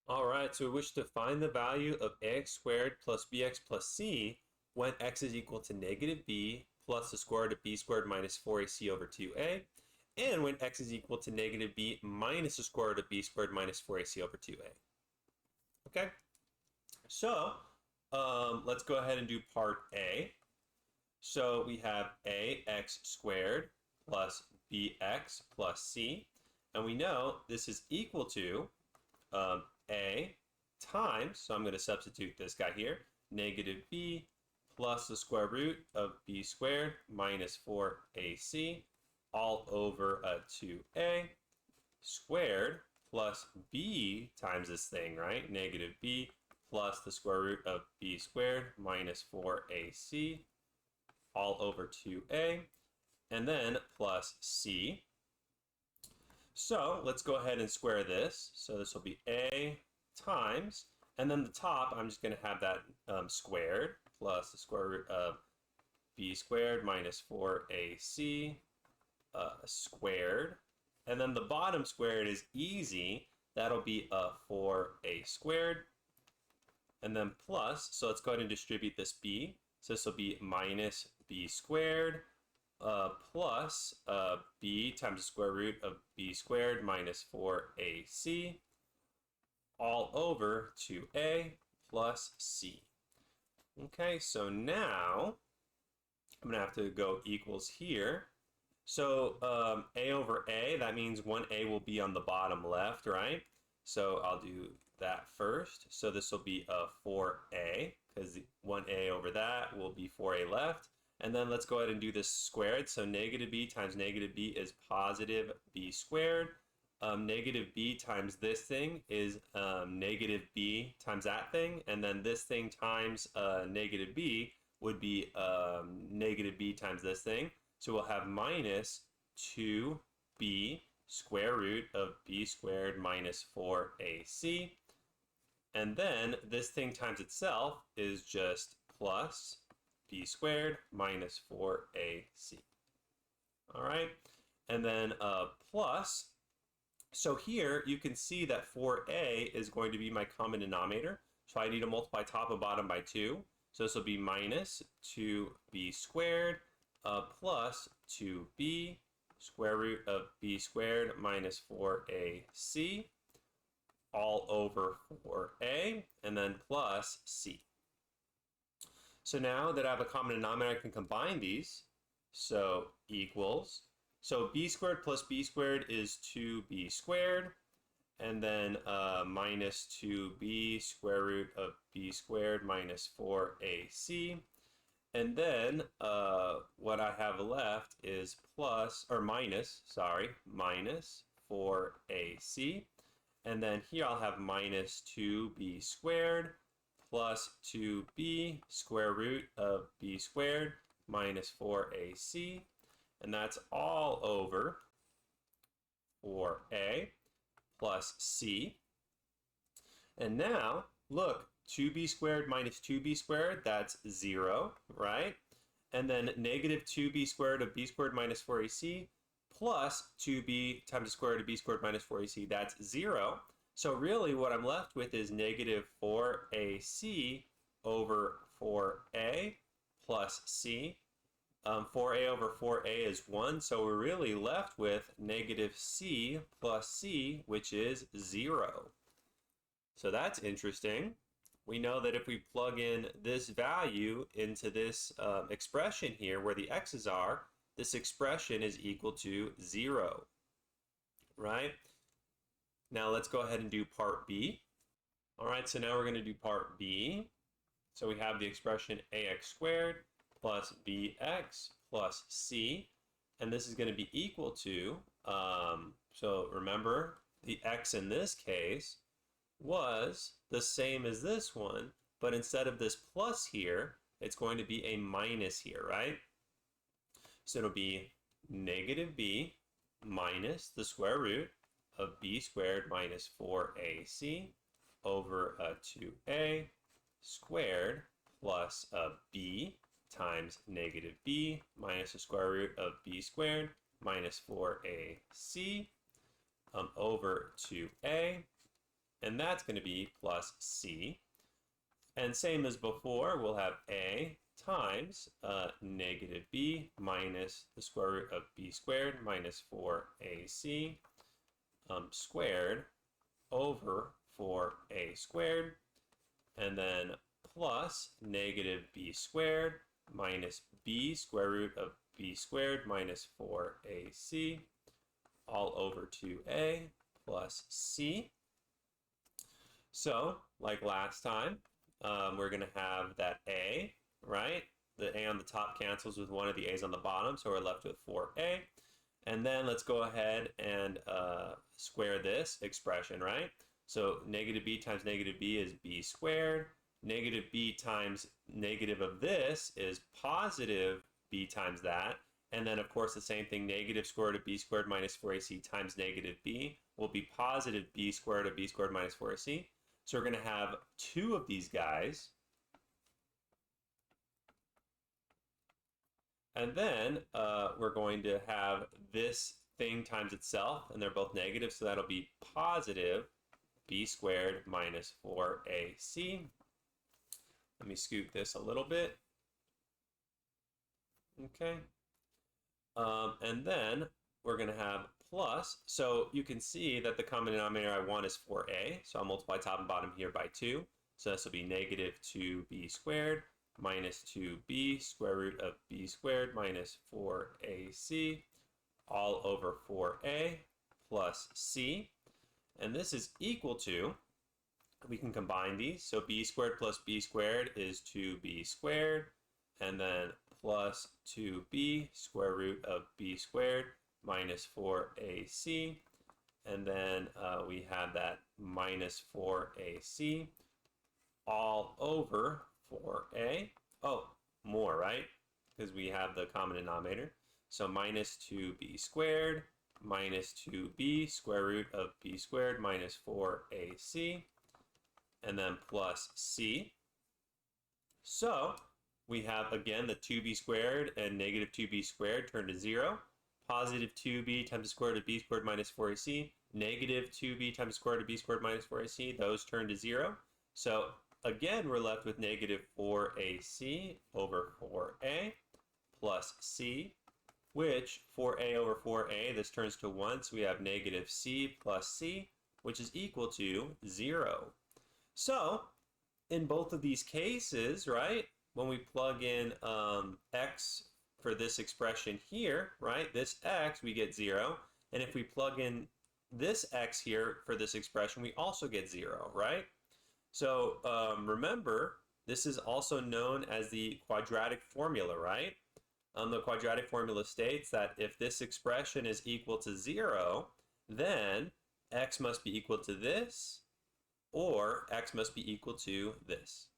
All right, so we wish to find the value of ax squared plus bx plus c when x is equal to negative b plus the square root of b squared minus 4ac over 2a, and when x is equal to negative b minus the square root of b squared minus 4ac over 2a. Okay, so let's go ahead and do part A. So we have ax squared plus bx plus c, and we know this is equal to a times, so I'm going to substitute this guy here, negative b plus the square root of b squared minus 4ac all over 2a squared plus b times this thing, right? Negative b plus the square root of b squared minus 4ac all over 2a, and then plus c. So let's go ahead and square this. So this will be a times, and then the top, I'm just going to have that squared plus the square root of b squared minus 4ac squared. And then the bottom squared is easy. That'll be 4a squared. And then plus, so let's go ahead and distribute this b. So this will be minus b squared plus b times the square root of b squared minus 4ac all over 2a plus c. Okay, so now I'm going to have to go equals here. So a over a, that means 1a will be on the bottom left, right? So I'll do that first. So this will be 4a, because 1a over that will be 4a left. And then let's go ahead and do this squared. So negative b times negative b is positive b squared. Negative b times this thing is negative b times that thing. And then this thing times negative b would be negative b times this thing. So we'll have minus 2b square root of b squared minus 4ac. And then this thing times itself is just plus b squared minus 4ac. All right, and then plus, so here you can see that 4a is going to be my common denominator. So I need to multiply top and bottom by 2. So this will be minus 2b squared plus 2b square root of b squared minus 4ac all over 4a, and then plus c. So now that I have a common denominator, I can combine these. So equals, so b squared plus b squared is 2b squared, and then minus 2b square root of b squared minus 4ac. And then what I have left is minus 4ac. And then here I'll have minus 2b squared plus 2b square root of b squared minus 4ac. And that's all over 4a plus c. And now, look, 2b squared minus 2b squared, that's 0, right? And then negative 2b squared of b squared minus 4ac plus 2b times the square root of b squared minus 4ac, that's 0. So really what I'm left with is negative 4ac over 4a plus c. 4a over 4a is 1, so we're really left with negative c plus c, which is 0. So that's interesting. We know that if we plug in this value into this expression here where the x's are, this expression is equal to 0, right? Now let's go ahead and do part B. All right, so now we're going to do part B. So we have the expression ax squared plus bx plus c, and this is going to be equal to, so remember, the x in this case was the same as this one, but instead of this plus here, it's going to be a minus here, right? So it'll be negative b minus the square root of b squared minus 4ac over 2a squared plus b times negative b minus the square root of b squared minus 4ac over 2a and that's going to be plus c. And same as before, we'll have a times negative b minus the square root of b squared minus 4ac squared over 4a squared, and then plus negative b squared minus b square root of b squared minus 4ac all over 2a plus c. So, like last time, we're going to have that a, right? The a on the top cancels with one of the a's on the bottom, so we're left with 4a. And then let's go ahead and square this expression, right? So negative b times negative b is b squared. Negative b times negative of this is positive b times that. And then, of course, the same thing, negative square root of b squared minus 4ac times negative b will be positive b squared of b squared minus 4ac. So we're going to have two of these guys. And then we're going to have this thing times itself, and they're both negative, so that'll be positive b squared minus 4ac. Let me scoot this a little bit. Okay. And then we're going to have plus. So you can see that the common denominator I want is 4a. So I'll multiply top and bottom here by 2. So this will be negative 2b squared minus 2b square root of b squared minus 4ac all over 4a plus c. And this is equal to, we can combine these. So b squared plus b squared is 2b squared, and then plus 2b square root of b squared minus 4ac, and then we have that minus 4ac all over 4a. Oh, more, right? Because we have the common denominator. So minus 2b squared minus 2b square root of b squared minus 4ac, and then plus c. So we have, again, the 2b squared and negative 2b squared turn to 0. Positive 2b times the square root of b squared minus 4ac. Negative 2b times the square root of b squared minus 4ac. Those turn to 0. So again, we're left with negative 4ac over 4a plus c, which 4a over 4a, this turns to 1. So we have negative c plus c, which is equal to 0. So in both of these cases, right, when we plug in x for this expression here, right, this x, we get 0. And if we plug in this x here for this expression, we also get 0, right? So remember, this is also known as the quadratic formula, right? The quadratic formula states that if this expression is equal to 0, then x must be equal to this, or x must be equal to this.